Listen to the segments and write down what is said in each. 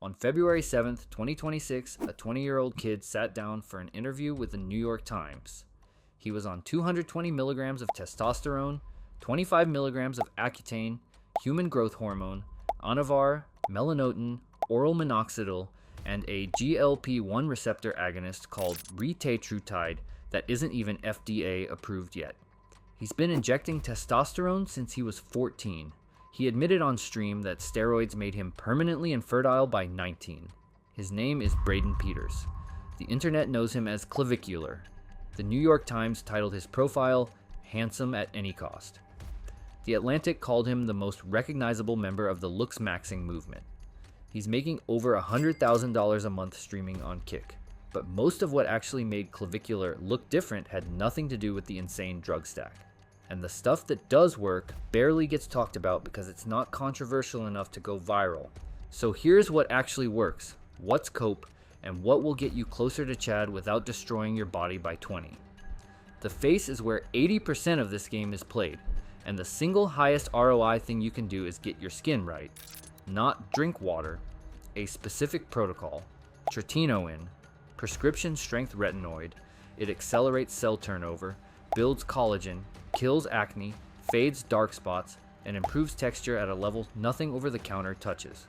On February 7th, 2026, a 20-year-old kid sat down for an interview with the New York Times. He was on 220 milligrams of testosterone, 25 milligrams of Accutane, human growth hormone, Anavar, melanotan, oral minoxidil, and a GLP-1 receptor agonist called retatrutide that isn't even FDA approved yet. He's been injecting testosterone since he was 14. He admitted on stream that steroids made him permanently infertile by 19. His name is Braden Peters. The internet knows him as Clavicular. The New York Times titled his profile, "Handsome at Any Cost." The Atlantic called him the most recognizable member of the looks maxing movement. He's making over $100,000 a month streaming on Kick. But most of what actually made Clavicular look different had nothing to do with the insane drug stack. And the stuff that does work barely gets talked about because it's not controversial enough to go viral. So here's what actually works, what's Cope, and what will get you closer to Chad without destroying your body by 20. The face is where 80% of this game is played, and the single highest ROI thing you can do is get your skin right. Not drink water, a specific protocol, tretinoin, prescription strength retinoid. It accelerates cell turnover, builds collagen, kills acne, fades dark spots, and improves texture at a level nothing over the counter touches.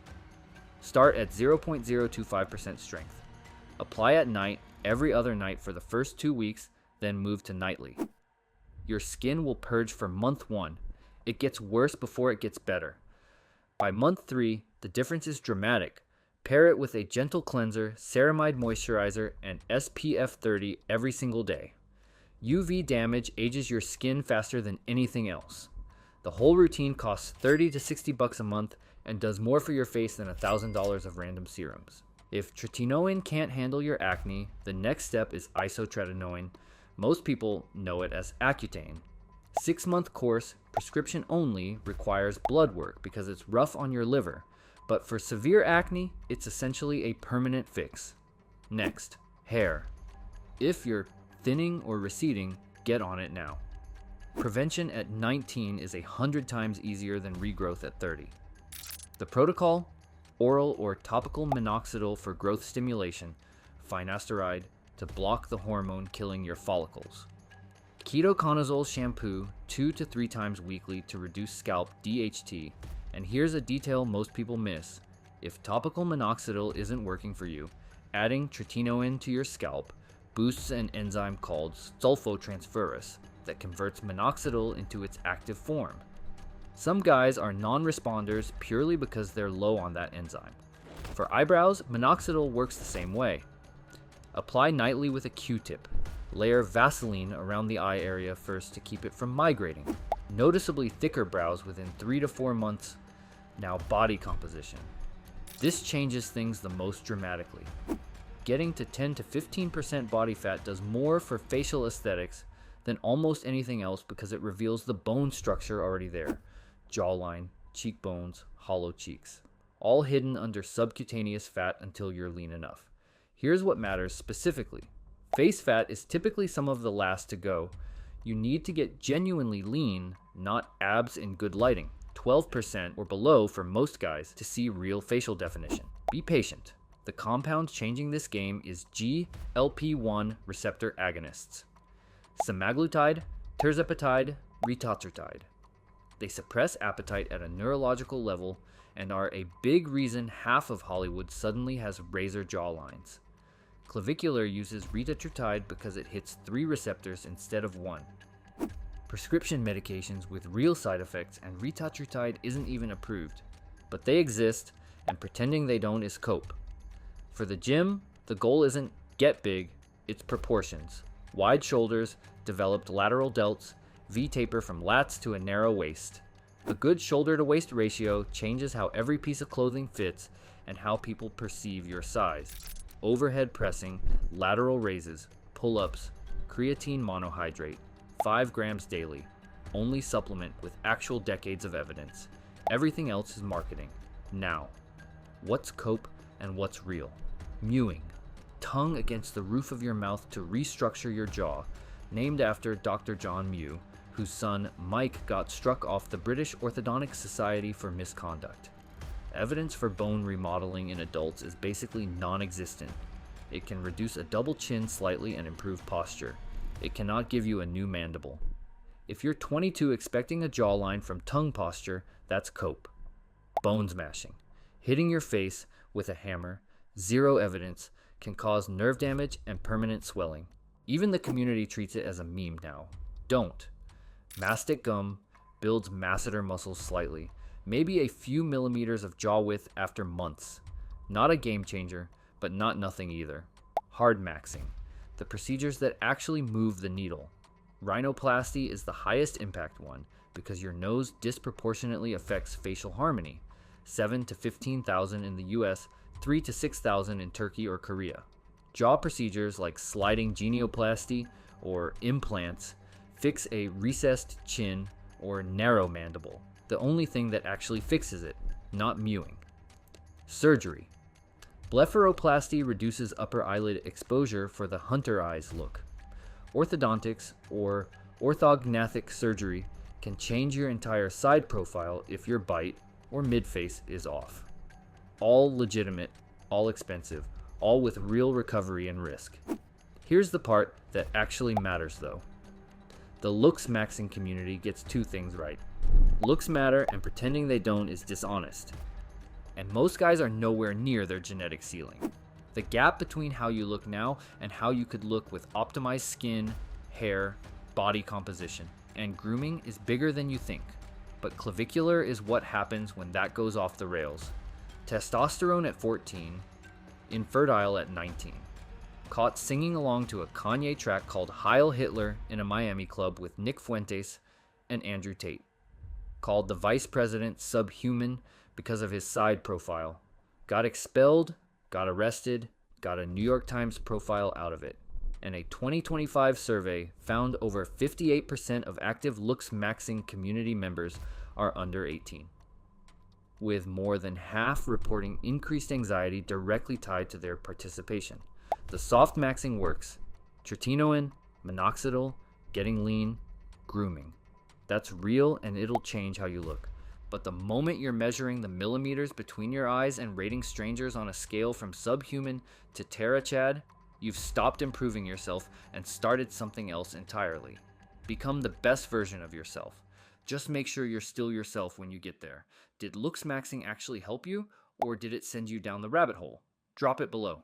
Start at 0.025% strength. Apply at night every other night for the first 2 weeks, then move to nightly. Your skin will purge for month 1. It gets worse before it gets better. By month 3, the difference is dramatic. Pair it with a gentle cleanser, ceramide moisturizer, and SPF 30 every single day. UV damage ages your skin faster than anything else. The whole routine costs $30 to $60 a month and does more for your face than $1,000 of random serums. If tretinoin can't handle your acne, the next step is isotretinoin. Most people know it as Accutane. 6-month course, prescription only, requires blood work because it's rough on your liver. But for severe acne, it's essentially a permanent fix. Next, hair. If you're thinning or receding, get on it now. Prevention at 19 is 100 times easier than regrowth at 30. The protocol: oral or topical minoxidil for growth stimulation, finasteride to block the hormone killing your follicles. Ketoconazole shampoo 2 to 3 times weekly to reduce scalp DHT. And here's a detail most people miss. If topical minoxidil isn't working for you, adding tretinoin to your scalp boosts an enzyme called sulfotransferase that converts minoxidil into its active form. Some guys are non-responders purely because they're low on that enzyme. For eyebrows, minoxidil works the same way. Apply nightly with a Q-tip. Layer Vaseline around the eye area first to keep it from migrating. Noticeably thicker brows within 3 to 4 months. Now body composition. This changes things the most dramatically. Getting to 10 to 15% body fat does more for facial aesthetics than almost anything else because it reveals the bone structure already there. Jawline, cheekbones, hollow cheeks. All hidden under subcutaneous fat until you're lean enough. Here's what matters specifically. Face fat is typically some of the last to go. You need to get genuinely lean, not abs in good lighting. 12% or below for most guys to see real facial definition. Be patient. The compound changing this game is GLP-1 receptor agonists. Semaglutide, tirzepatide, retatrutide. They suppress appetite at a neurological level and are a big reason half of Hollywood suddenly has razor jawlines. Clavicular uses retatrutide because it hits 3 receptors instead of 1. Prescription medications with real side effects and retatrutide isn't even approved, but they exist, and pretending they don't is Cope. For the gym, the goal isn't get big, it's proportions. Wide shoulders, developed lateral delts, V-taper from lats to a narrow waist. A good shoulder to waist ratio changes how every piece of clothing fits and how people perceive your size. Overhead pressing, lateral raises, pull-ups, creatine monohydrate, 5 grams daily. Only supplement with actual decades of evidence. Everything else is marketing. Now, what's Cope and what's real? Mewing. Tongue against the roof of your mouth to restructure your jaw, named after Dr. John Mew, whose son Mike got struck off the British Orthodontic Society for misconduct. Evidence for bone remodeling in adults is basically non-existent. It can reduce a double chin slightly and improve posture. It cannot give you a new mandible. If you're 22 expecting a jawline from tongue posture, that's cope. Bone smashing. Hitting your face with a hammer, zero evidence, can cause nerve damage and permanent swelling. Even the community treats it as a meme now. Don't. Mastic gum builds masseter muscles slightly, maybe a few millimeters of jaw width after months. Not a game changer, but not nothing either. Hard maxing. The procedures that actually move the needle. Rhinoplasty is the highest impact one because your nose disproportionately affects facial harmony. 7 to 15,000 in the US, 3 to 6,000 in Turkey or Korea. Jaw procedures like sliding genioplasty or implants fix a recessed chin or narrow mandible, the only thing that actually fixes it, not mewing. Surgery. Blepharoplasty reduces upper eyelid exposure for the hunter eyes look. Orthodontics or orthognathic surgery can change your entire side profile if your bite or mid-face is off. All legitimate, all expensive, all with real recovery and risk. Here's the part that actually matters though. The looks maxing community gets two things right. Looks matter and pretending they don't is dishonest. And most guys are nowhere near their genetic ceiling. The gap between how you look now and how you could look with optimized skin, hair, body composition, and grooming is bigger than you think. But clavicular is what happens when that goes off the rails. Testosterone at 14, infertile at 19. Caught singing along to a Kanye track called Heil Hitler in a Miami club with Nick Fuentes and Andrew Tate. Called the vice president subhuman because of his side profile. Got expelled, got arrested, got a New York Times profile out of it. And a 2025 survey found over 58% of active looks maxing community members are under 18, with more than half reporting increased anxiety directly tied to their participation. The soft maxing works. Tretinoin, minoxidil, getting lean, grooming. That's real and it'll change how you look. But the moment you're measuring the millimeters between your eyes and rating strangers on a scale from subhuman to terachad, you've stopped improving yourself and started something else entirely. Become the best version of yourself. Just make sure you're still yourself when you get there. Did looks maxing actually help you, or did it send you down the rabbit hole? Drop it below.